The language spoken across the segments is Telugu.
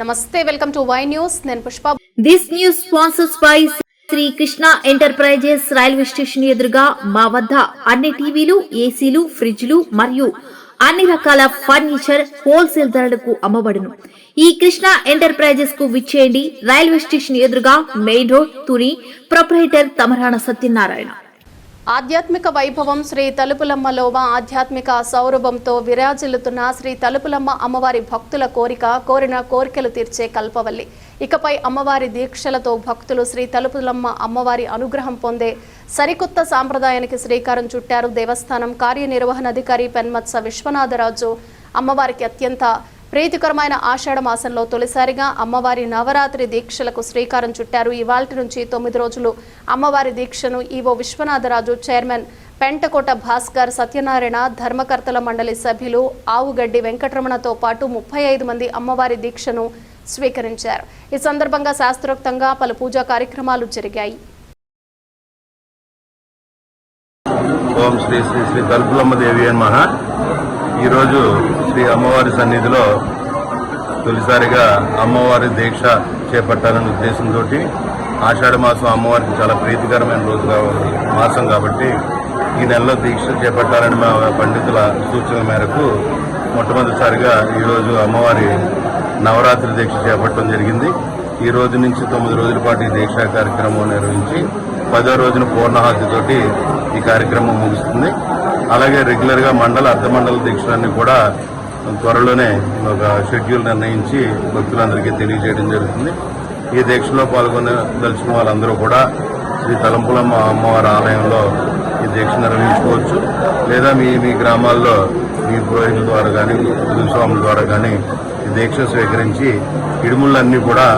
నమస్తే, వెల్కమ్ టు వై న్యూస్. నేను Pushpa. This news sponsors by Shri Krishna enterprises. Railway station ఎదురుగా మా వద్ద అన్ని టీవీలు, ఏసీలు, ఫ్రిడ్జ్లు మరియు అన్ని రకాల ఫర్నిచర్ హోల్సేల్ ధరలకు అమ్మబడును. ఈ కృష్ణ ఎంటర్ప్రైజెస్ కు విచ్చేయండి. రైల్వే స్టేషన్ ఎదురుగా, main road, Tuni. Proprietor Tamarana Satyanarayana. ఆధ్యాత్మిక వైభవం శ్రీ తలుపులమ్మలోవ ఆధ్యాత్మిక సౌరభంతో విరాజిల్లుతున్న శ్రీ తలుపులమ్మ అమ్మవారి భక్తుల కోరిన కోరికలు తీర్చే కల్పవల్లి. ఇకపై అమ్మవారి దీక్షలతో భక్తులు శ్రీ తలుపులమ్మ అమ్మవారి అనుగ్రహం పొందే సరికొత్త సాంప్రదాయానికి శ్రీకారం చుట్టారు దేవస్థానం కార్యనిర్వహణాధికారి పెన్మత్స విశ్వనాథరాజు. అమ్మవారికి అత్యంత ప్రీతికరమైన ఆషాఢ మాసంలో తొలిసారిగా అమ్మవారి నవరాత్రి దీక్షలకు శ్రీకారం చుట్టారు. ఇవాల్టి నుంచి 9 రోజులు అమ్మవారి దీక్షను ఈవో విశ్వనాథరాజు, చైర్మన్ పెంటకోట భాస్కర్, సత్యనారాయణ, ధర్మకర్తల మండలి సభ్యులు ఆవుగడ్డి వెంకటరమణతో పాటు 35 మంది అమ్మవారి దీక్షను స్వీకరించారు. ఈ సందర్భంగా శాస్త్రోక్తంగా పలు పూజా కార్యక్రమాలు జరిగాయి. ఓం శ్రీ శ్రీ శ్రీ తలుపులమ్మ దేవి నమః. ఈరోజు శ్రీ అమ్మవారి సన్నిధిలో తొలిసారిగా అమ్మవారి దీక్ష చేపట్టాలనే ఉద్దేశంతో ఆషాఢ మాసం అమ్మవారికి చాలా ప్రీతికరమైన మాసం కాబట్టి ఈ నెలలో దీక్ష చేపట్టాలని మా పండితుల సూచనల మేరకు మొట్టమొదటిసారిగా ఈరోజు అమ్మవారి నవరాత్రి దీక్ష చేపట్టడం జరిగింది. ఈ రోజు నుంచి 9 రోజుల పాటు ఈ దీక్షా కార్యక్రమం నిర్వహించి 10వ రోజున పూర్ణాహుతితోటి ఈ కార్యక్రమం ముగుస్తుంది. అలాగే రెగ్యులర్గా మండల అర్ధమండల దీక్షలన్నీ కూడా త్వరలోనే ఒక షెడ్యూల్ నిర్ణయించి భక్తులందరికీ తెలియజేయడం జరుగుతుంది. ఈ దీక్షలో పాల్గొనదలిచిన వాళ్ళందరూ కూడా శ్రీ తలుపులమ్మ అమ్మవారి ఆలయంలో ఈ దీక్ష నిర్వహించుకోవచ్చు. లేదా మీ గ్రామాల్లో మీ పురోహితుల ద్వారా కానీ, గురుస్వాముల ద్వారా కానీ ఈ దీక్ష స్వీకరించి ఇడుములన్నీ కూడా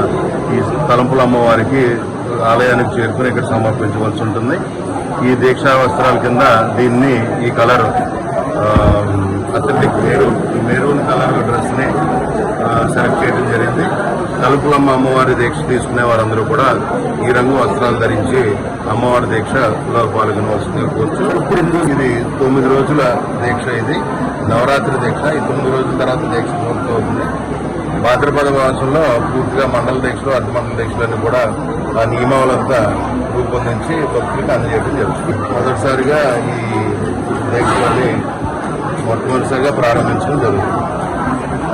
ఈ తలుపులమ్మ వారికి ఆలయానికి చేరుకుని ఇక్కడ సమర్పించవలసి ఉంటుంది. ఈ దీక్షా వస్త్రాల కింద దీన్ని ఈ colour authentic maroon colour dress ని సెలెక్ట్ చేయడం జరిగింది. తలుపులమ్మ అమ్మవారి దీక్ష తీసుకునే వారందరూ కూడా ఈ రంగు వస్త్రాలు ధరించి అమ్మవారి దీక్షలో పాల్గొనవలసింది కోరుచు. ఇది 9 రోజుల దీక్ష. ఇది నవరాత్రి దీక్ష. ఈ 9 రోజుల తర్వాత దీక్ష పూర్తవుతుంది. భాద్రపద మాసంలో పూర్తిగా మండల దీక్షలు, అర్ధమండల దీక్షలన్నీ కూడా ఆ నియమావళంతా రూపొందించి భక్తులకు అందజేయడం జరుగుతుంది. మొదటిసారిగా ఈ దీక్షలని మొట్టమొదటిసారిగా ప్రారంభించడం జరుగుతుంది.